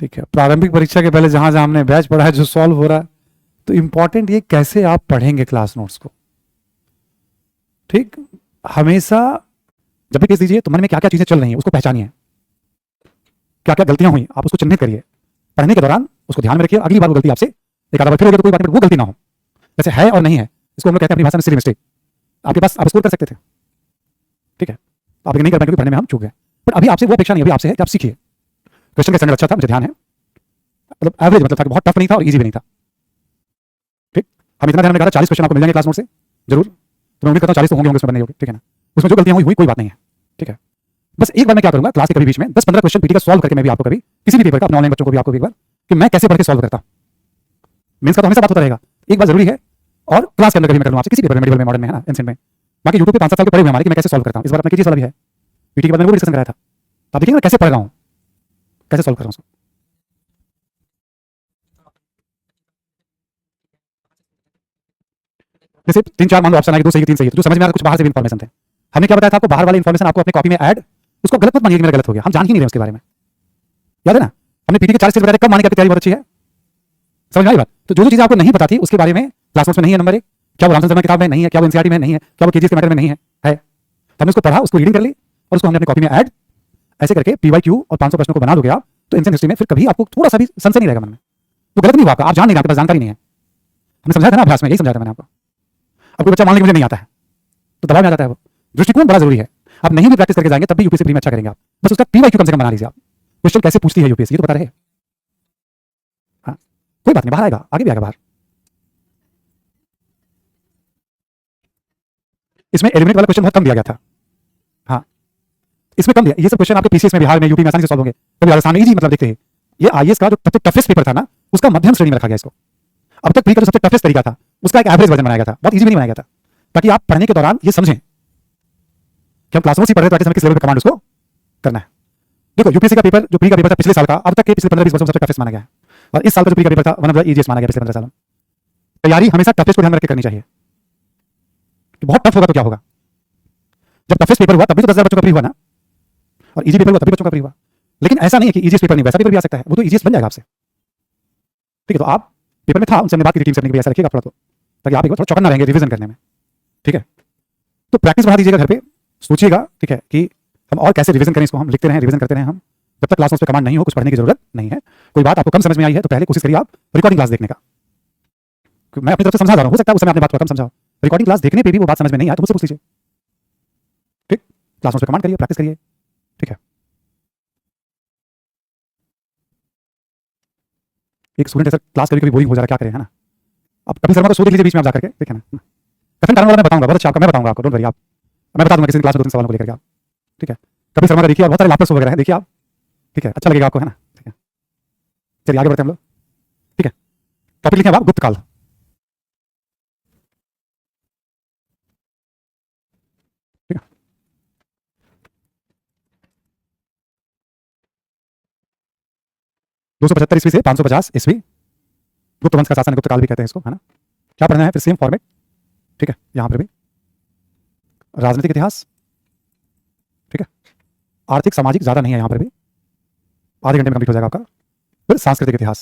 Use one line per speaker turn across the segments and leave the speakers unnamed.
ठीक है, प्रारंभिक परीक्षा के पहले जहां जहां हमने बैच पढ़ा है, जो सॉल्व हो रहा है, तो इंपॉर्टेंट ये कैसे आप पढ़ेंगे क्लास नोट्स को। ठीक, हमेशा जब भी केस दीजिए तो मन में क्या क्या चीजें चल रही हैं उसको पहचानिए, क्या क्या गलतियां हुई आप उसको चिन्हित करिए, पढ़ने के दौरान उसको ध्यान में रखिए। अगली बार वो गलती आपसे एक आधा बार फिर हो गया तो कोई बात नहीं, वो गलती ना हो। जैसे है और नहीं है, इसको हम लोग कहते हैं अपनी भाषा में सिली मिस्टेक। आपके पास आप स्कोर कर सकते थे, ठीक है, तो आप नहीं कर पाए क्योंकि पढ़ने में हम चूक गए। पर अभी आपसे वो अपेक्षा नहीं, अभी आपसे है कि आप सीखिए। क्वेश्चन का स्टैंडर्ड अच्छा था, मुझे ध्यान है, मतलब एवरेज मतलब था कि बहुत टफ नहीं था और इजी भी नहीं था। ठीक, हम इतना ध्यान में 40 क्वेश्चन आपको मिल जाएंगे क्लास नोट से जरूर, तो मैं उम्मीद करता हूँ 40 तो होंगे उसमें, बने होंगे, ठीक है ना। उसमें जो गलतियां हुई कोई बात नहीं है, ठीक है। बस एक बार मैं क्या करूंगा क्लास के कभी बीच में 10-15 क्वेश्चन पीटी का सॉल्व करके मैं भी आपको कभी किसी भी पेपर का, अपने ऑनलाइन बच्चों को भी आपको एक बार कि मैं कैसे पढ़ के सॉल्व करता हूं। मेंस का तो हमेशा बात होता रहेगा, एक बार जरूरी है, और क्लास के अंदर कभी मैं करूंगा आपसे किसी पेपर में, मेडिकल में, मॉडर्न में, है ना, एनसीएन में। बाकी यूट्यूब पे 5-7 साल के पढ़े हुए हमारे कि मैं कैसे सॉल्व करता हूं। इस बार अपना कीजिए सवाल भी है, पीटी के बाद मैंने वो डिस्कशन कराया था, तो आप देखिए मैं कैसे पढ़ रहा हूं, कैसे सॉल्व कर रहा हूं उसको। जैसे 3-4 मान लो ऑप्शन आए, 2 सही 3 सही है, तो जो समझ में आ रहा कुछ बाहर से भी इन्फॉर्मेशन थे। हमने क्या बताया था आपको, बाहर वाले इन्फॉर्मेशन आपको अपने कॉपी में ऐड, उसको गलत मत मानिए कि मेरा गलत हो गया, हम जान ही नहीं रहे उसके बारे में, याद है ना। हमने पीटी के 4 स्टेज बताए, कब माने कि आपकी तैयारी बहुत अच्छी है, समझ में आई बात। तो जो जो चीजें आपको नहीं पता थी उसके बारे में क्लास नोट्स में नहीं है, नंबर 1 क्या वो रामचंद्र शर्मा किताब में नहीं है, क्या वो एनसीईआरटी में नहीं है, क्या वो केजीएस के मैटर में नहीं है, तो हमने उसको पढ़ा, उसको रीडिंग कर ली और उसको हमने अपनी कॉपी में ऐड, ऐसे करके पीवाईक्यू और 500 प्रश्नों को बना दोगे आप, तो एंशिएंट हिस्ट्री में फिर कभी आपको थोड़ा सा भी संशय नहीं रहेगा मन में। वो गलत नहीं हुआ आपका, आप जान नहीं रहे, आपके पास जानकारी नहीं है। हमने समझाया था ना अभ्यास में, यही समझाया था मैंने आपको। अब कोई बच्चा मान ली मुझे नहीं आता है तो दबाव में आ जाता है, वो दृष्टिकोण बड़ा जरूरी है। आप नहीं भी प्रैक्टिस करके जाएंगे तब भी यूपीएससी प्री में अच्छा करेंगे आप, बस उसका पीवाईक्यू कम से कम बना लीजिए आप। क्वेश्चन कैसे पूछती है यूपीएससी ये तो पता रहे। हाँ, कोई बात नहीं, बाहर आएगा, आगे भी आएगा बाहर। इसमें एलिमिनेट वाला क्वेश्चन बहुत कम दिया गया था, हाँ इसमें कम दिया। ये सब क्वेश्चन आपके पीसीएस में, बिहार में, यूपी में आसानी से सॉल्व होंगे। कभी राजस्थान में इजी मतलब देखते हैं, ये आईएएस का जो सबसे टफेस्ट पेपर था ना, उसका मध्यम श्रेणी में रखा गया इसको। अब तक प्री का जो सबसे टफेस्ट तरीका था उसका एक एवरेज वर्जन बनाया गया था, बहुत इजी भी नहीं बनाया गया था, ताकि आप पढ़ने के दौरान ये समझें कि हम क्लासों से पढ़ रहे तो किस लेवल पे कमांड उसको करना है। देखो यूपीएससी का पेपर, जो प्री का पेपर था पिछले साल का, अब तक के पिछले 15-20 वर्षों में सबसे टफेस्ट माना गया है, और इस साल का जो प्री का पेपर था वन ऑफ द इजीएस्ट माना गया पिछले 15 सालों में। तैयारी हमेशा टफेस्ट को ध्यान में रख के करनी चाहिए कि बहुत टफ होगा तो क्या होगा। जब टफेस्ट पेपर हुआ तब भी तो 10,000 बच्चों का प्री हुआ ना, और इजी पेपर हुआ तभी बच्चों का प्री हुआ। लेकिन ऐसा नहीं है कि इजीएस्ट पेपर नहीं, वैसा पेपर भी आ सकता है, वो तो इजीएस्ट बन जाएगा आपसे, ठीक है। तो आप पेपर में था, उनसे हमने बात की टीम से अपनी, ऐसा रखिएगा थोड़ा, तो ताकि आप एक बार थोड़ा चौकन्ना रहेंगे रिवीजन करने में, ठीक है। तो प्रैक्टिस बढ़ा दीजिएगा घर पे, सोचिएगा, ठीक है, कि हम और कैसे रिवीजन करें, इसको हम लिखते रहें, रिवीजन करते रहें हम, जब तक क्लास नोट्स पे कमांड नहीं हो कुछ पढ़ने की जरूरत नहीं है। कोई बात आपको कम समझ में आई है तो पहले कोशिश करिए आप रिकॉर्डिंग क्लास देखने का, मैं अपनी तरफ से समझा रहा हूं, हो सकता है उस समय आपने बात थोड़ा कम समझा, रिकॉर्डिंग क्लास देखने पे भी वो बात समझ में नहीं आए तो मुझसे पूछ लीजिए, ठीक। क्लास नोट्स पे कमांड करिए, प्रैक्टिस करिए, ठीक है। एक स्टूडेंट ऐसा क्लास कभी कभी बोरिंग हो जा रहा है, क्या करें, है ना। अब कपिल शर्मा को शो देख लीजिए बीच में आप जाकर के, ठीक है ना। कपिल शर्मा वाला मैं बताऊंगा, बहुत अच्छा आपका, मैं बताऊंगा आपको, डोंट वरी आप, मैं बता दूंगा किसी क्लास में 2-3 सवालों को लेकर आप, ठीक है। कपिल शर्मा का देखिए, और बहुत सारे लाफ्टर शो वगैरह है, देखिए आप, ठीक है, अच्छा लगेगा आपको, है ना, ठीक है। चलिए आगे बढ़ते हैं हम लोग, ठीक है। टॉपिक लिखें आप, गुप्त काल, ठीक है। 275 ईस्वी से 550 ईस्वी, गुप्त वंश का शासन, गुप्त काल भी कहते हैं इसको, है ना। क्या पढ़ना है फिर, सेम फॉर्मेट, ठीक है। यहां पर भी राजनीतिक इतिहास, ठीक है। आर्थिक सामाजिक ज्यादा नहीं है यहां पर भी, आधे घंटे में कंप्लीट हो जाएगा आपका। फिर सांस्कृतिक इतिहास,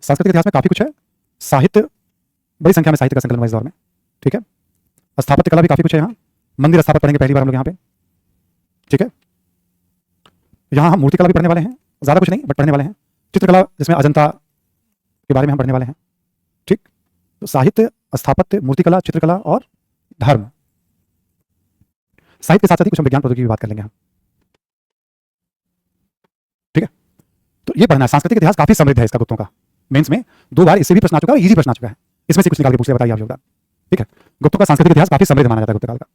सांस्कृतिक इतिहास में काफी कुछ है, साहित्य, बड़ी संख्या में साहित्य का संकलन हुआ इस दौर में, ठीक है। स्थापत्य कला भी काफी कुछ है यहाँ, मंदिर स्थापत्य पढ़ेंगे पहली बार हम लोग यहाँ पे, ठीक है। यहाँ हम मूर्तिकला भी पढ़ने वाले हैं, ज्यादा कुछ नहीं बट पढ़ने वाले हैं। चित्रकला जिसमें अजंता के बारे में हम पढ़ने वाले हैं, ठीक। तो साहित्य, स्थापत्य, मूर्तिकला, चित्रकला और धर्म। साहित्य के साथ साथ ही कुछ हम विज्ञान प्रौद्योगिकी की बात कर लेंगे हम, ठीक है। तो ये पढ़ना है। सांस्कृतिक इतिहास काफी समृद्ध है इसका, गुप्तों का मेंस में 2 बार इससे भी प्रश्न आ चुका है, इजी प्रश्न आ चुका है, इसमें से कुछ निकाल के पूछ ले, बताइए आप योगदान, ठीक है। गुप्तों का सांस्कृतिक इतिहास काफी समृद्ध माना जाता है गुप्त काल का।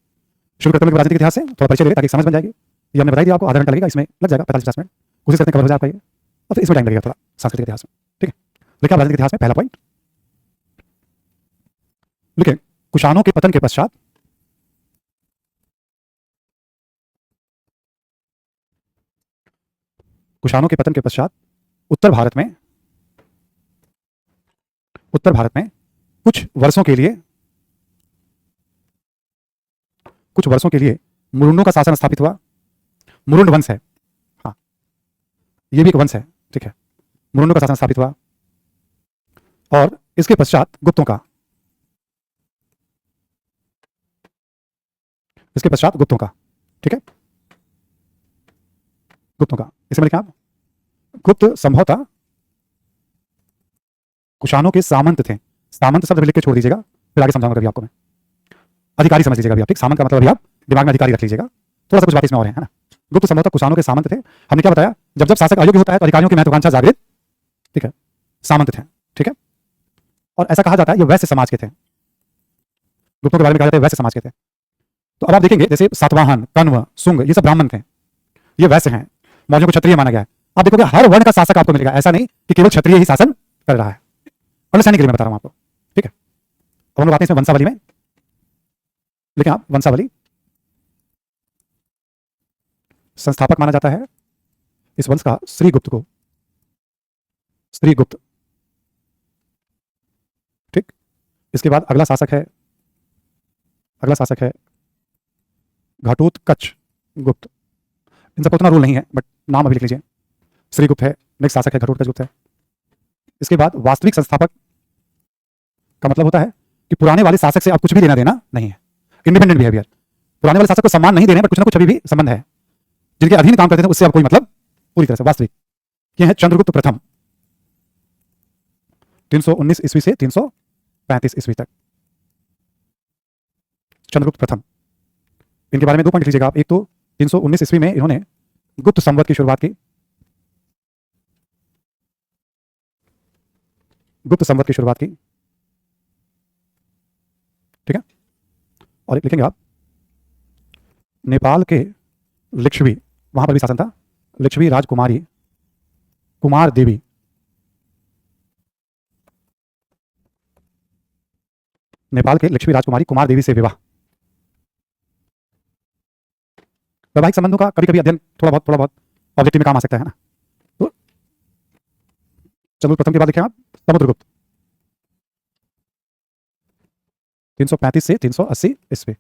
शुरू करते हैं राजनीतिक इतिहास से, थोड़ा परिचय ले ताकि समझ बन जाएगी। ये हमने बताई दिया आपको, आधा घंटा लगेगा, इसमें लग जाएगा 45-50 मिनट, कोशिश करते हैं कवर हो जाए आपका ये, और फिर इसमें टाइम लगेगा थोड़ा सांस्कृतिक इतिहास में, ठीक है। देखिए राजनीतिक इतिहास में पहला पॉइंट लिखे, कुषाणों के पतन के पश्चात कुषाणों के पतन के पश्चात उत्तर भारत में कुछ वर्षों के लिए मुरुंडों का शासन स्थापित हुआ। मुरुंड वंश है, हाँ ये भी एक वंश है, ठीक है। मुरुंडों का शासन स्थापित हुआ और इसके पश्चात गुप्तों का, इसके पश्चात गुप्तों का, ठीक है, गुप्तों का। इसमें लिखें आप, गुप्त संभवतः कुषाणों के सामंत थे। सामंत शब्द लिख के छोड़ दीजिएगा, फिर आगे समझाऊंगा कभी आपको मैं। अधिकारी समझ लीजिएगा अभी आप, ठीक। सामंत का मतलब अभी आप दिमाग में अधिकारी रख लीजिएगा, थोड़ा सा कुछ बात इसमें और है ना। गुप्त संभवतः कुषाणों के सामंत थे। हमने क्या बताया, जब जब शासक अयोग्य होता है तो अधिकारियों की महत्वाकांक्षा जागृत, ठीक है, सामंत थे, ठीक है। और ऐसा कहा जाता है ये वैश्य समाज के थे, गुप्तों के बारे में कहा जाता है वैश्य समाज के थे। तो अब आप देखेंगे जैसे सातवाहन, कण्व, शुंग, ये सब ब्राह्मण थे, ये वैश्य हैं। मौर्यों को क्षत्रिय माना गया है। आप देखोगे हर वर्ण का शासक आपको मिलेगा, ऐसा नहीं कि केवल क्षत्रिय ही शासन कर रहा है। अंडरस्टैंडिंग के लिए मैं बता रहा हूं आपको, ठीक है। अब हम लोग आते हैं इसमें वंशावली में। लेकिन आप वंशावली, संस्थापक माना जाता है इस वंश का श्रीगुप्त को, श्रीगुप्त, ठीक। इसके बाद अगला शासक है, अगला शासक है घटोत्कच गुप्त। इन सबका उतना रूल नहीं है, बट नाम अभी लिख लीजिए। श्रीगुप्त है, नेक्स्ट शासक है घटोत्कच गुप्त है। इसके बाद वास्तविक संस्थापक का मतलब होता है कि पुराने वाले शासक से आप कुछ भी लेना देना नहीं है, इंडिपेंडेंट बिहेवियर। पुराने वाले शासक को सम्मान नहीं देने, बट कुछ ना कुछ अभी भी संबंध है। जिनके अधीन काम करते थे उससे आप कोई मतलब पूरी तरह से वास्तविक। ये है चंद्रगुप्त प्रथम, 319 ईस्वी से 335 ईस्वी तक, चंद्रगुप्त प्रथम। इनके बारे में 2 पॉइंट लिख लीजिएगा आप। एक तो 319 ईस्वी में इन्होंने गुप्त संवत की शुरुआत की, गुप्त संवत की शुरुआत की, ठीक है। और एक लिखेंगे आप नेपाल के लिच्छवी, वहां पर भी शासन था, लिच्छवी राजकुमारी कुमार देवी, नेपाल के लिच्छवी राजकुमारी कुमार देवी से विवाह। वैवाहिक संबंधों का कभी कभी अध्ययन थोड़ा बहुत ऑब्जेक्टिव में काम आ सकता है ना। तो चंद्रगुप्त प्रथम के बाद लिखे आप समुद्रगुप्त, 335 से 380 ईस्वी।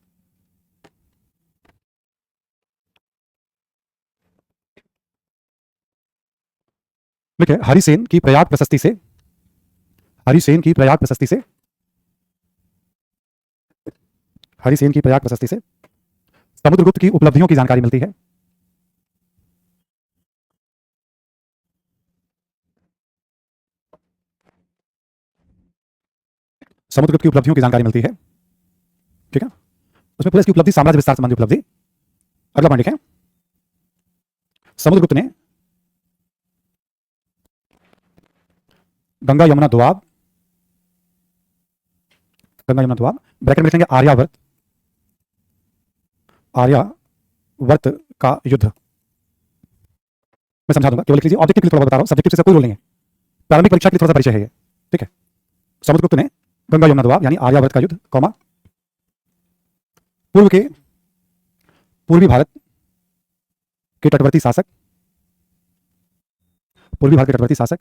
लिखे हरिसेन की प्रयाग प्रशस्ति से, हरिसेन की प्रयाग प्रशस्ति से, हरिसेन की प्रयाग प्रशस्ति से समुद्रगुप्त की उपलब्धियों की जानकारी मिलती है। समुद्रगुप्त की उपलब्धियों की जानकारी मिलती है, ठीक है। उसमें पूरा इसकी उपलब्धि साम्राज्य विस्तार संबंधी उपलब्धि। अगला पॉइंट लिखें, समुद्रगुप्त ने गंगा यमुना दोआब, गंगा यमुना दोआब ब्रैकेट में लिखेंगे आर्यावर्त, आर्यावर्त का युद्ध। मैं समझा दूंगा, केवल लिख लीजिए। ऑब्जेक्टिव के लिए थोड़ा बता रहा हूं, सब्जेक्टिव से कोई रोल नहीं है, प्रारंभिक परीक्षा के लिए थोड़ा सा परिचय है ये, ठीक है। समुद्रगुप्त ने गंगा यमुना दोआब यानी आर्यावर्त का युद्ध, कौमा पूर्वी भारत के तटवर्ती शासक, पूर्वी भारत के तटवर्ती शासक,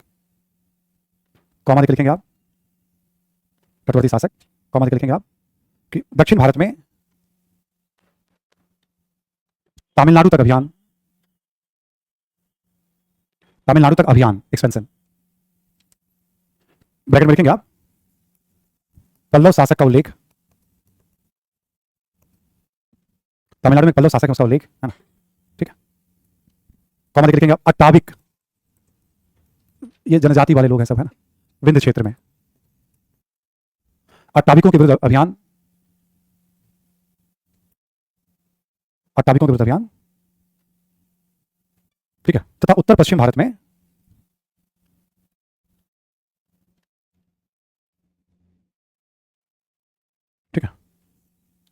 कौमा देकर लिखेंगे आप, तटवर्ती शासक, कौमा देकर लिखेंगे आप कि दक्षिण भारत में तमिलनाडु तक अभियान, तमिलनाडु तक अभियान एक्सपेंशन। ब्रैकेट में लिखेंगे आप पल्लव शासक का उल्लेख, तमिलनाडु में पल्लव शासक है उसका उल्लेख है ना, ठीक है। कौमा देकर लिखेंगे आप अट्टाविक, ये जनजाति वाले लोग हैं सब है ना, विंध्य क्षेत्र में अट्टाविकों के विरुद्ध अभियान, अट्टाविकों के विरुद्ध अभियान, ठीक है। तथा उत्तर पश्चिम भारत में ठीक है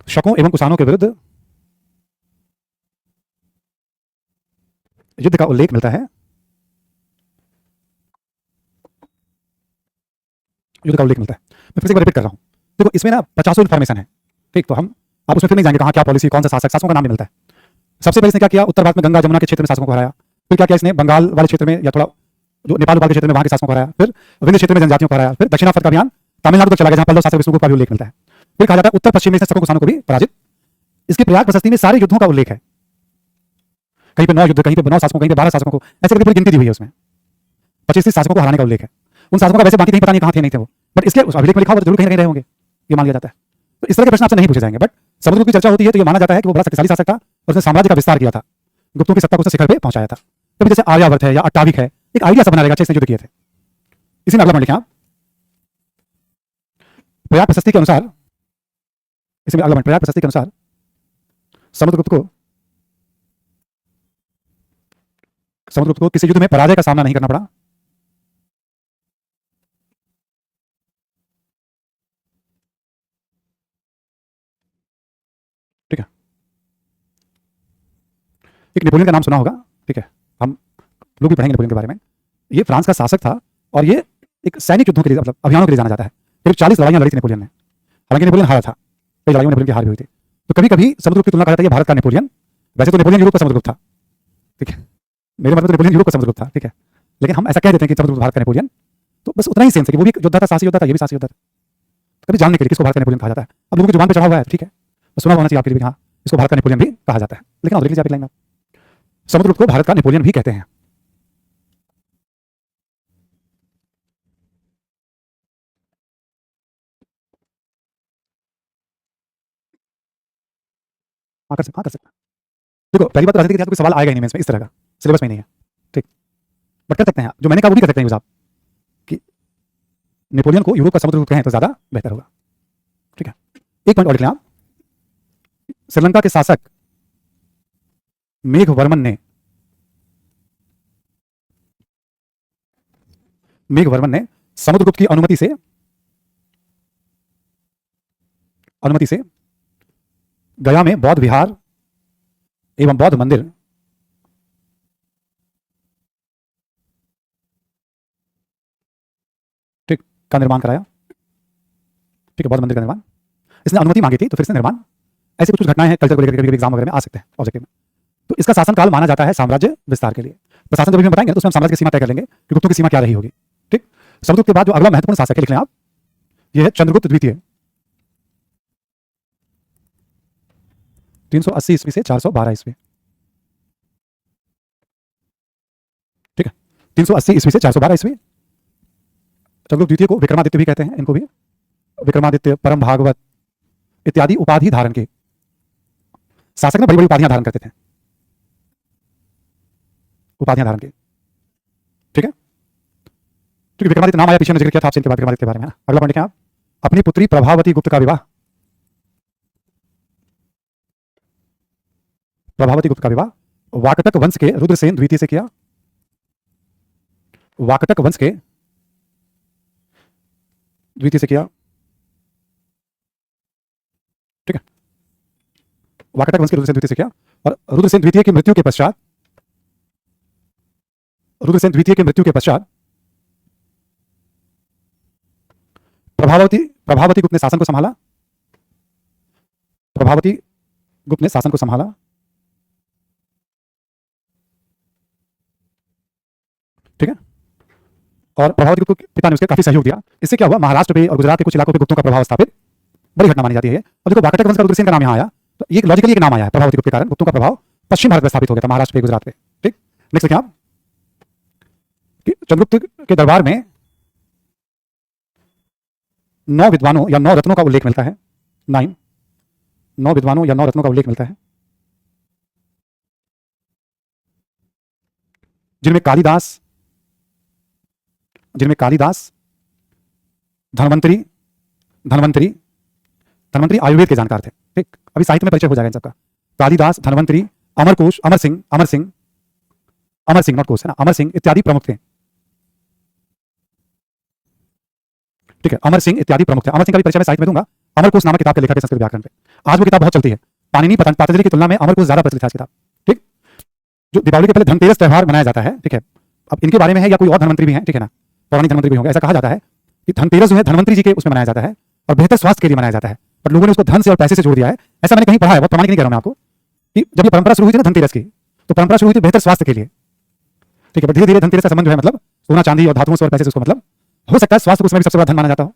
शकों एवं कुषाणों के विरुद्ध युद्ध का उल्लेख मिलता है, युद्ध का उल्लेख मिलता है। मैं फिर से एक बार रिपीट कर रहा हूं, देखो इसमें ना 50 इन्फॉर्मेशन है, ठीक। तो हम आप उसमें फिर नहीं जाएंगे कहां क्या पॉलिसी, कौन सा शासक, शासकों का नाम भी मिलता है। सबसे पहले इसने क्या किया, उत्तर भारत में गंगा जमुना के क्षेत्र में शासकों को हराया। फिर क्या किया इसने, बंगाल वाले क्षेत्र में या थोड़ा जो नेपाल के क्षेत्र में वहां के शासकों को हराया। फिर विंध्य क्षेत्र में जनजातियों को हराया। फिर दक्षिण अफ्रीका का अभियान तमिलनाडु तक चला गया जहां पल्लव शासक विष्णुगुप्त का भी उल्लेख मिलता है। फिर कहा जाता है उत्तर पश्चिम में इसने शकों कुषाणों को भी पराजित। इसकी प्रयाग प्रशस्ति में सारे युद्धों का उल्लेख है। कहीं पे 9 युद्ध, कहीं पे 9 शासकों, कहीं पे 12 शासकों को, ऐसे करके पूरी गिनती दी हुई है उसमें। 25 शासकों को हराने का उल्लेख है। उन शासकों का वैसे बाकी कहीं पता नहीं कहाँ थे, नहीं थे वो, बट इसके अभिलेख में लिखा हुआ तो जरूर कहीं ना कहीं रहे होंगे, ये मान लिया जाता है। तो इस तरह के प्रश्न आपसे नहीं पूछे जाएंगे। बट समुद्रगुप्त की चर्चा होती है तो ये माना जाता है कि वो बड़ा शक्तिशाली शासक था और उसने साम्राज्य का विस्तार किया था, गुप्तों की सत्ता को उसने शिखर पे पहुंचाया था। कभी जैसे आर्यावर्त है या अट्टाविक है, एक आइडिया सा बना रहेगा, इसने युद्ध किए थे। इसी में अगला पॉइंट लिखें आप, प्रयाग प्रशस्ति के अनुसार, इसमें अगला पॉइंट, प्रयाग प्रशस्ति के अनुसार समुद्रगुप्त को किसी युद्ध में पराजय का सामना नहीं करना पड़ा। ठीक है, एक नेपोलियन का नाम सुना होगा, ठीक है, हम लोग भी पढ़ेंगे नेपोलियन के बारे में। ये फ्रांस का शासक था और ये एक सैनिक युद्धों के लिए, मतलब अभियानों के लिए जाना जाता है। करीब 40 लड़ाइयां लड़ी थी नेपोलियन ने, हालांकि नेपोलियन हारा था, कई लड़ाइयों में नेपोलियन की हार भी हुई थी। तो कभी कभी समुद्रगुप्त की तुलना करा जाता है ये भारत का नेपोलियन, वैसे तो नेपोलियन यूरोप का समुद्रगुप्त था, ठीक है, मेरे मतलब नेपोलियन यूरोप का समुद्रगुप्त था, ठीक है, लेकिन हम ऐसा कह देते हैं कि समुद्रगुप्त भारत का नेपोलियन, तो बस उतना ही सेंस है कि वो भी योद्धा था, साहसी योद्धा था, ये भी साहसी योद्धा था। कभी जानने के लिए किसको भारत का नेपोलियन कहा जाता है, अब लोगों की जुबान पे चढ़ा हुआ है, ठीक है, बस सुना होना चाहिए आपके लिए, हाँ इसको भारत का नेपोलियन भी कहा जाता है। लेकिन आप देख लीजिए, आप एक लाइन में समुद्रगुप्त को भारत का नेपोलियन भी कहते हैं। हाँ कर सकते, हाँ कर सकते। देखो पहली बात तो राजनीति के इतिहास में कोई सवाल आएगा ही नहीं मेंस में, इस तरह का सिलेबस में नहीं है, ठीक, बट कर सकते हैं जो मैंने कहा वो भी कर सकते हैं आप, कि नेपोलियन को यूरोप का समुद्रगुप्त कहें तो ज्यादा बेहतर होगा। ठीक है, एक पॉइंट और लिख लें आप, श्रीलंका के शासक मेघवर्मन ने समुद्रगुप्त की अनुमति से गया में बौद्ध विहार एवं बौद्ध मंदिर ठीक का निर्माण कराया। ठीक है, बौद्ध मंदिर का निर्माण इसने अनुमति मांगी थी, तो फिर इसने निर्माण, ऐसी कुछ घटनाएं हैं कल्चर को लेकर कभी एग्जाम वगैरह में आ सकते हैं ऑब्जेक्टिव में। तो इसका शासनकाल माना जाता है साम्राज्य विस्तार के लिए। प्रशासन जब भी हम बताएंगे तो उसमें हम साम्राज्य की सीमा तय कर लेंगे कि गुप्तों की सीमा क्या रही होगी। ठीक, समुद्रगुप्त के बाद जो अगला महत्वपूर्ण शासक है लिख लें आप, यह है चंद्रगुप्त द्वितीय, 380 ईस्वी से 412 ईस्वी। ठीक है, 380 ईस्वी से 412 ईस्वी। चंद्रगुप्त द्वितीय को विक्रमादित्य भी कहते हैं, इनको भी विक्रमादित्य, परम भागवत इत्यादि उपाधि धारण के शासक ने बड़ी बड़ी उपाधियां धारण करते थे, उपाधियां धारण के। ठीक है, क्योंकि विक्रमादित्य नाम आया, पीछे ने जिक्र किया था आपसे इनके बाद विक्रमादित्य के बारे में। अगला पॉइंट क्या आप, अपनी पुत्री प्रभावती गुप्त का विवाह, प्रभावती गुप्त का विवाह वाकटक वंश के रुद्रसेन द्वितीय से किया। वाकटक वंश के द्वितीय से किया। ठीक है, वाकटक वंश के रुद्रसेन द्वितीय से किया। और रुद्रसेन द्वितीय की मृत्यु के पश्चात, रुद्रसेन द्वितीय की मृत्यु के पश्चात प्रभावती गुप्त ने शासन को संभाला। प्रभावती गुप्त ने शासन को संभाला। ठीक है, और प्रभावती गुप्त के पिता ने उसके काफी सहयोग दिया। इससे क्या हुआ, महाराष्ट्र पे और गुजरात के कुछ इलाकों पे गुप्तों का प्रभाव स्थापित, बड़ी घटना मानी जाती है। अब देखो वाकटक वंश का रुद्रसेन का नाम यहाँ आया, तो ये लॉजिकली एक नाम आया है, प्रभावती गुप्त के कारण गुप्तों का प्रभाव पश्चिम भारत में स्थापित हो गया था, महाराष्ट्र पे, गुजरात पे। ठीक, नेक्स्ट क्या आप, चंद्रगुप्त के दरबार में 9 विद्वानों या 9 रत्नों का उल्लेख मिलता है। 9 विद्वानों या 9 रत्नों का उल्लेख मिलता है, जिनमें कालिदास, धनवंतरी आयुर्वेद के जानकार थे। ठीक, अभी साहित्य में परिचय हो जाएगा इन सबका। कालिदास, धनवंतरी, अमरकोश, अमर सिंह नॉट कोश है ना, अमर सिंह इत्यादि प्रमुख थे। ठीक है, अमर सिंह इत्यादि प्रमुख थे। अमर सिंह का भी परिचय मैं साहित्य में दूंगा। अमरकोश नामक किताब के लेखक है संस्कृत व्याकरण पे, आज वो किताब बहुत चलती है। पाणिनि पतंजलि की तुलना में अमरकोश ज्यादा प्रचलित है किताब। ठीक, जो दीपावली के पहले धनतेरस त्यौहार मनाया जाता है। ठीक है, अब इनके बारे में है या कोई और धनवंतरी भी है, ठीक है ना, पौराणिक धनवंतरी भी होंगे। ऐसा कहा जाता है कि धनतेरस जो है धनवंतरी जी के उसमें मनाया जाता है और बेहतर स्वास्थ्य के लिए मनाया जाता है, पर लोगों ने उसको धन से और पैसे से जोड़ दिया है। ऐसा मैंने कहीं पढ़ा है, बहुत प्रमाणिक नहीं कह रहा हूं मैं आपको, कि जब ये परंपरा शुरू हुई थी ना धनतेरस की, तो परंपरा शुरू हुई थी बेहतर स्वास्थ्य के लिए। ठीक है, बट धीरे धीरे धनतेरस का संबंध जो है मतलब सोना चांदी और धातुओं से और पैसे से, उसको मतलब हो सकता है स्वास्थ्य को उसमें भी सबसे बड़ा धन माना जाता हो।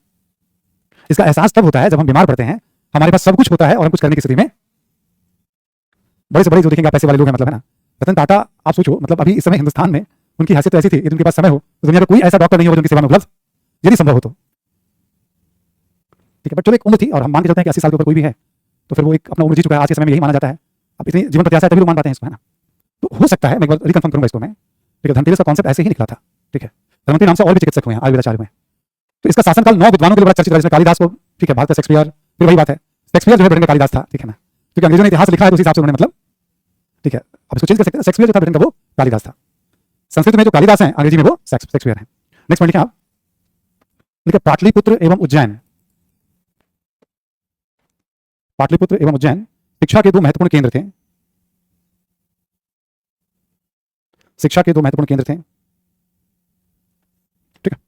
इसका एहसास तब होता है जब हम बीमार पड़ते हैं, हमारे पास सब कुछ होता है और हम कुछ करने की स्थिति में, बड़े से बड़े जो देखेंगे पैसे वाले लोग हैं मतलब, है ना, रतन टाटा, आप सोचो, मतलब अभी इस समय हिंदुस्तान में उनकी हैसियत तो ऐसी थी, यदि उनके पास समय हो तो दुनिया का कोई ऐसा डॉक्टर नहीं होगा जो उनकी सेवा में उपलब्ध, यदि संभव हो तो। ठीक है, बट चलो एक उम्र थी, और हम मान के चलते हैं कि 80 साल के ऊपर कोई भी है तो फिर वो एक अपना उम्र जी चुका है, आज के समय में यही माना जाता है। अब इतनी जीवन प्रत्याशा है तभी लोग मान पाते हैं इसको, है ना। तो हो सकता है, मैं एक बार रिकन्फर्म करूंगा इसको मैं, ठीक है, धनतेरस का कॉन्सेप्ट ऐसे ही निकला था। ठीक है, धनवंतरी नाम से और भी चिकित्सक हुए हैं आयुर्वेदाचार्य में। तो इसका शासनकाल 9 विद्वानों के लिए बड़ा चर्चित रहा, जिसमें कालिदास को, ठीक है, भारत का शेक्सपियर, फिर वही बात है, शेक्सपियर जो है ब्रिटेन का कालिदास था, ठीक है ना, क्योंकि अंग्रेजों ने इतिहास लिखा है तो उस हिसाब से उन्होंने, मतलब, ठीक है, अब इसको चेंज कर सकते हैं, शेक्सपियर जो था ब्रिटेन का वो कालिदास था। संस्कृत में जो कालिदास है, अंग्रेजी में वो शेक्सपियर है। नेक्स्ट पॉइंट लिखें आप, लिखे पाटलिपुत्र एवं उज्जैन। पाटलिपुत्र एवं उज्जैन शिक्षा के दो महत्वपूर्ण केंद्र थे। शिक्षा के दो महत्वपूर्ण केंद्र थे, ठीक है,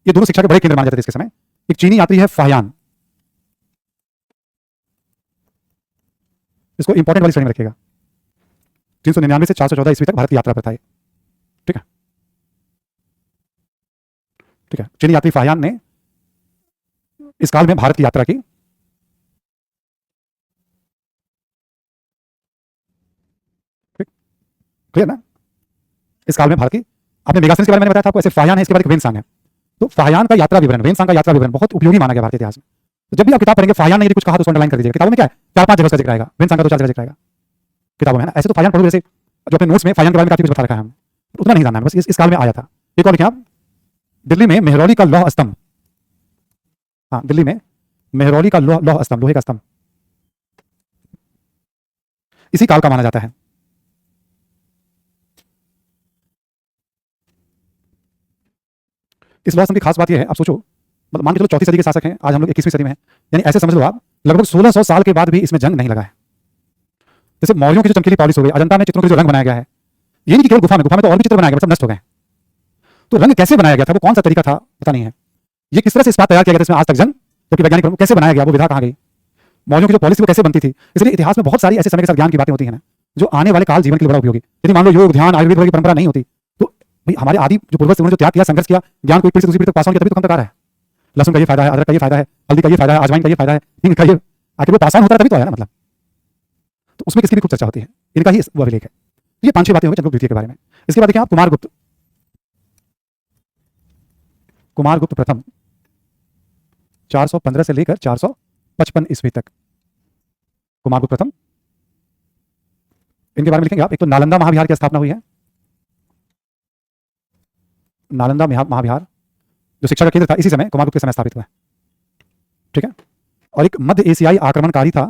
ये दोनों शिक्षा के बड़े केंद्र माने जाते थे इसके समय। एक चीनी यात्री है फाहियान, इसको इंपॉर्टेंट वाली श्रेणी में रखिएगा। 399 से 414 ईस्वी तक भारत की यात्रा पर था ये, ठीक है, ठीक है। चीनी यात्री फाहियान ने इस काल में भारत की यात्रा की। क्लियर ना, इस काल में भारत की, आपने मेगास्थनीज के बारे में बताया था आपको, ऐसे फाहियान है, इसके बाद एक वेनसांग है। तो फाहियान का यात्रा विवरण, वेनसांग का यात्रा विवरण बहुत उपयोगी माना गया भारतीय इतिहास में। तो जब भी आप किताब पढ़ेंगे, फाहियान ने यदि कुछ कहा तो उसको अंडरलाइन कर दीजिएगा। किताबों में क्या है, 4-5 जगह उसका जिक्र आएगा, वेनसांग का 2-4 जगह जिक्र आएगा किताबों में, है ना। ऐसे तो फाहियान पढ़ो, जैसे जो अपने नोट्स में फाहियान के बारे में काफी कुछ बता रखा है हमने, उतना नहीं जानना है, बस इस काल में आया था। एक और लिखें आप, दिल्ली में मेहरौली का लौह स्तंभ, हाँ, दिल्ली में मेहरौली का लौह स्तंभ, लोहे का स्तंभ, इसी काल का माना जाता है। इस लौह स्तंभ की खास बात यह है, आप सोचो, मतलब मान के चलो 4वीं सदी के शासक हैं, आज हम लोग 21वीं सदी में हैं, यानी ऐसे समझ लो आप, लगभग 1600 साल के बाद भी इसमें जंग नहीं लगा है। जैसे मौर्यों की जो चमकीली पॉलिश हो गई, अजंता में चित्रों के जो रंग बनाया गया है, ये नहीं कि केवल गुफा में तो और भी चित्र बनाया गया, मतलब नष्ट हो गए। तो रंग कैसे बनाया गया था, वो कौन सा तरीका था, पता नहीं है। ये किस तरह से इस्पात तैयार किया गया था इसमें आज तक जंग, जबकि वैज्ञानिक कैसे बनाया गया, वो विधा कहाँ गई, मौर्यों की जो पॉलिसी वो कैसे बनती थी। इसलिए इतिहास में बहुत सारी ऐसे समय के साथ ज्ञान की बातें होती हैं ना, जो आने वाले काल जीवन के लिए बड़ा उपयोगी। यदि मान लो योग, ध्यान, आयुर्वेद की परंपरा नहीं होती तो भाई हमारे आदि जो पूर्वज उन्होंने जो त्याग किया, संघर्ष किया, ज्ञान को एक पीढ़ी से दूसरी पीढ़ी तक पास ऑन किया, तभी तो हम तक आ रहा है। लहसुन का ये फायदा है, अदरक का ये फायदा है, हल्दी का ये फायदा है, अजवाइन का ये फायदा है, हींग का ये, आखिर वो पास ऑन होता है तभी तो आया ना, मतलब। तो उसमें किसकी भी खूब चर्चा होती है, इनका ही वो अभिलेख है। ये 5-6 बातें होंगी चंद्रगुप्त द्वितीय के बारे में। इसके बाद देखिए आप कुमारगुप्त, कुमारगुप्त प्रथम 415 से लेकर 455 ईस्वी तक, कुमारगुप्त प्रथम, इनके बारे में लिखेंगे आप। एक तो नालंदा महाविहार की स्थापना हुई है, नालंदा महाविहार जो शिक्षा का केंद्र था, इसी समय कुमारगुप्त के समय स्थापित हुआ है, ठीक है। और एक मध्य एशियाई आक्रमणकारी था,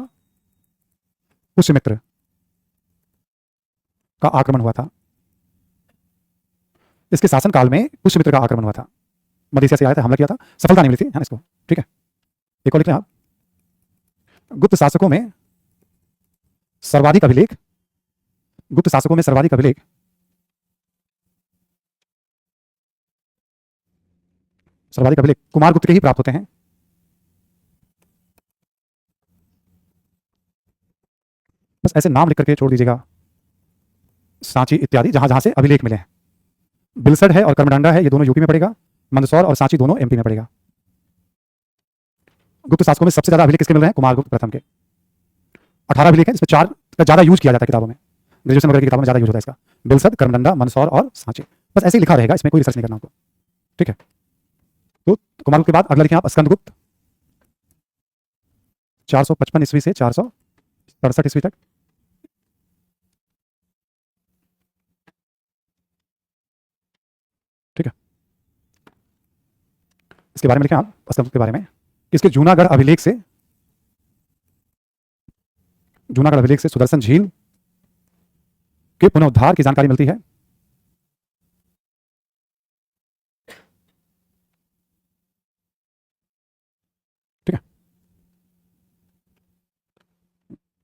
पुष्यमित्र का आक्रमण हुआ था। इसके शासनकाल में पुष्यमित्र का आक्रमण हुआ था, मध्य एशिया से आया था, हमला किया था, सफलता नहीं मिली थी, है ना इसको, ठीक है। एक और लिख लें आप, गुप्त शासकों में सर्वाधिक अभिलेख, गुप्त शासकों में सर्वाधिक अभिलेख कुमारगुप्त के ही प्राप्त होते हैं। बस ऐसे नाम लिख करके छोड़ दीजिएगा, सांची इत्यादि, जहां जहां से अभिलेख मिले हैं। बिलसड है और कर्मडांडा है, ये दोनों यूपी में पड़ेगा, मंदसौर और सांची दोनों एमपी में पड़ेगा। गुप्त शासकों में सबसे ज्यादा अभिलेख किसके मिल रहे हैं, कुमारगुप्त प्रथम के। 18 अभिलेख हैं, जिसमें 4 का ज्यादा यूज किया जाता है किताबों में, ग्रेजुएशन वगैरह की किताबों में ज्यादा यूज होता है इसका, बिलसड, कर्मडंडा, मंदसौर और सांची। बस ऐसे ही लिखा रहेगा, इसमें कोई रिसर्च नहीं करना आपको, ठीक है। तो कुमारगुप्त के बाद अगला लिखें आप, स्कंदगुप्त, 455 ईस्वी से 467 ईस्वी तक, ठीक है। इसके बारे में लिखें आप, स्कंदगुप्त के बारे में, इसके जूनागढ़ अभिलेख से सुदर्शन झील के पुनरुद्धार की जानकारी मिलती है। ठीक है,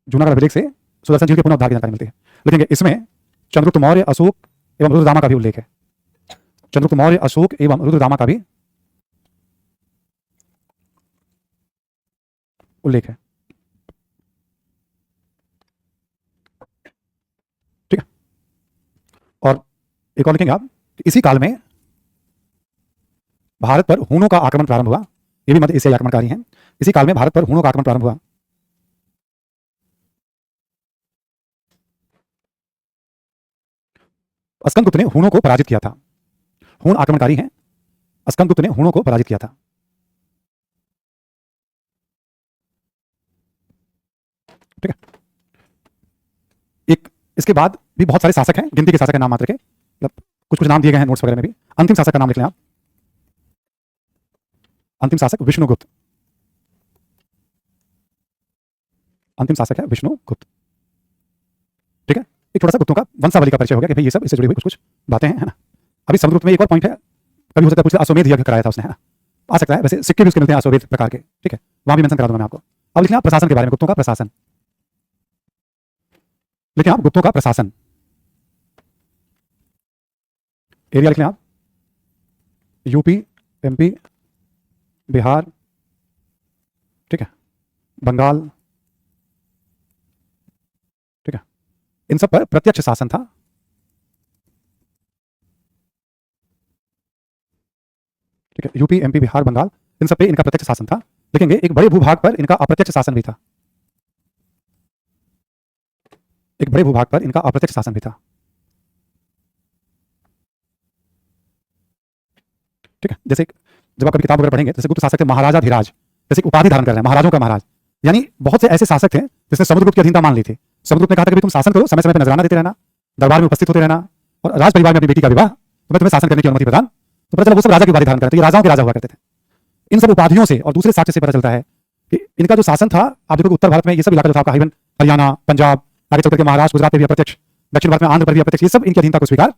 जूनागढ़ अभिलेख से सुदर्शन झील के पुनरुद्धार की जानकारी मिलती है। लिखेंगे इसमें चंद्रगुप्त मौर्य, अशोक एवं रुद्रदामा का भी उल्लेख है। चंद्रगुप्त मौर्य, अशोक एवं रुद्रदामा का भी उल्लेख है, ठीक है। और एक और लिखेंगे आप, इसी काल में भारत पर हूणों का आक्रमण प्रारंभ हुआ। ये भी मध्य एशियाई आक्रमणकारी हैं। इसी काल में भारत पर हूणों का आक्रमण प्रारंभ हुआ। अस्कंदगुप्त ने हूणों को पराजित किया था। हूण आक्रमणकारी हैं, अस्कंदगुप्त ने हूणों को पराजित किया था। ठीक है। एक इसके बाद भी बहुत सारे शासक हैं, गिनती के शासक के नाम मात्र के, मतलब कुछ कुछ नाम दिए गए हैं नोट्स वगैरह में भी। अंतिम शासक का नाम लिख लें आप। अंतिम शासक विष्णुगुप्त। अंतिम शासक है विष्णुगुप्त। ठीक है। एक थोड़ा सा गुप्तों का वंशावली का परिचय हो गया कि भाई ये सब इससे जुड़ी हुई कुछ कुछ बातें हैं, है ना। अभी समुद्रगुप्त में एक और पॉइंट है, कभी हो सकता है पूछे अश्वमेध यज्ञ कराया था उसने, है ना। आ सकता है, वैसे सिक्के भी उसके मिलते हैं अश्वमेध प्रकार के। ठीक है, वहां भी मेंशन करा दूंगा मैं आपको। अब लिखना प्रशासन के बारे में, गुप्तों का प्रशासन लिखें आप। गुप्तों का प्रशासन एरिया लिख लें आप। यूपी, एमपी, बिहार, ठीक है, बंगाल, ठीक है, इन सब पर प्रत्यक्ष शासन था। ठीक है, यूपी, एमपी, बिहार, बंगाल, इन सब पे इनका प्रत्यक्ष शासन था। लिखेंगे एक बड़े भूभाग पर इनका अप्रत्यक्ष शासन भी था। एक बड़े भूभाग पर इनका अप्रत्यक्ष शासन भी था। ठीक है, जैसे जब आप कभी किताब वगैरह पढ़ेंगे, जैसे गुप्त शासक थे महाराजाधिराज, जैसे उपाधि धारण कर रहे हैं महाराजों का महाराज, यानी बहुत से ऐसे शासक थे जिसने समुद्रगुप्त की अधीनता मान ली थी। समुद्रगुप्त ने कहा था कि तुम शासन करो, समय समय पर नजराना देते रहना, दरबार में उपस्थित होते रहना, और राज परिवार में अपनी बेटी का विवाह, तो मैं तुम्हें शासन करने की अनुमति प्रदान। तो पता चला वो सब राजा की उपाधि धारण करते, ये राजाओं के राजा हुआ करते थे। इन सब उपाधियों से और दूसरे साक्ष्य से पता चलता है कि इनका जो शासन था, आप देखोगे उत्तर भारत में ये सब इलाका जो था आपका, इवन हरियाणा, पंजाब, आगे चलकर के महाराष्ट्र, गुजरात में भी अप्रत्यक्ष, दक्षिण भारत में आंध्र पर भी अप्रत्यक्ष, ये सब इनकी अधीनता को स्वीकार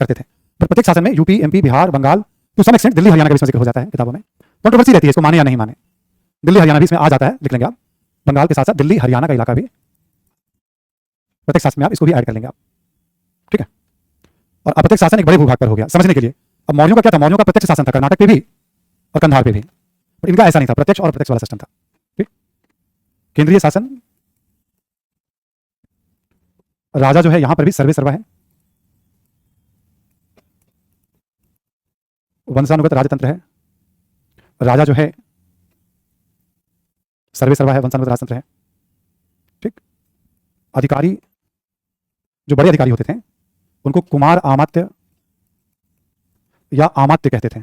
करते थे। पर प्रत्यक्ष शासन में UP, MP, Bihar, Bengal, to some extent Delhi, Haryana का भी जिक्र हो जाता है किताबों में। कंट्रोवर्सी रहती है इसको माने या नहीं माने। दिल्ली हरियाणा भी इसमें आ जाता है, लिख लेंगे आप। बंगाल के साथ साथ दिल्ली हरियाणा का इलाका भी प्रत्यक्ष शासन में आप इसको भी ऐड कर लेंगे आप। ठीक है, और अप्रत्यक्ष शासन एक बड़े भूभाग पर हो गया समझने के लिए। अब मौर्यों का क्या था, मौर्यों का प्रत्यक्ष शासन था कर्नाटक पे भी और कंधार पे भी, पर इनका ऐसा नहीं था, प्रत्यक्ष और अप्रत्यक्ष वाला सिस्टम था। ठीक, केंद्रीय शासन, राजा जो है यहां पर भी सर्वे सर्वा है, वंशानुगत राजतंत्र है, राजा जो है सर्वे सर्वा है, वंशानुगत राजतंत्र है। ठीक, अधिकारी जो बड़े अधिकारी होते थे उनको कुमार आमात्य या आमात्य कहते थे।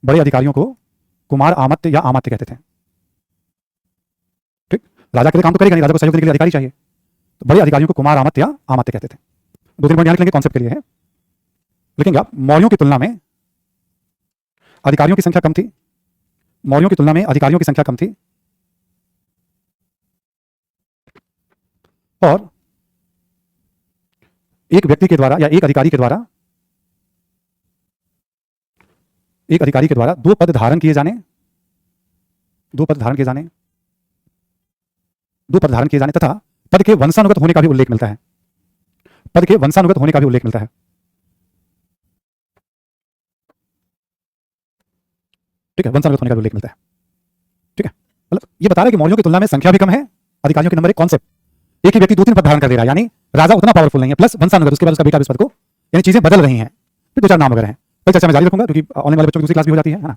बड़े अधिकारियों को कुमार आमात्य या आमात्य कहते थे। ठीक, राजा के लिए काम तो करेगा नहीं, राजा को सहयोग देने के लिए अधिकारी चाहिए, तो बड़े अधिकारियों को कुमार आमात्य या आमात्य कहते थे। दो तीन पॉइंट यहां लिख लेंगे, कॉन्सेप्ट के लिए है। लिखेंगे आप, मौर्यों की तुलना में अधिकारियों की संख्या कम थी, मौर्यों की तुलना में अधिकारियों की संख्या कम थी, और एक व्यक्ति के द्वारा या एक अधिकारी के द्वारा दो पद धारण किए जाने तथा पद के वंशानुगत होने का भी उल्लेख मिलता है। पद के वंशानुगत होने का भी उल्लेख मिलता है। ठीक है, वंशानुगत होने का भी उल्लेख मिलता है। ठीक है, मतलब ये बता रहा है कि मौर्यों की तुलना में संख्या भी कम है, अधिकारियों के नंबर एक कॉन्सेप्ट, एक ही व्यक्ति दो तीन पद धारण कर दे रहा है, यानी राजा उतना पावरफुल नहीं है, प्लस वंशानुगत, उसके बाद उसका बेटा इस पद को, यानी चीजें बदल रही हैं। फिर दो चार नाम वगैरह हैं, कल चर्चा में जारी रखूंगा क्योंकि ऑनलाइन वाले बच्चों की दूसरी क्लास भी हो जाती है ना।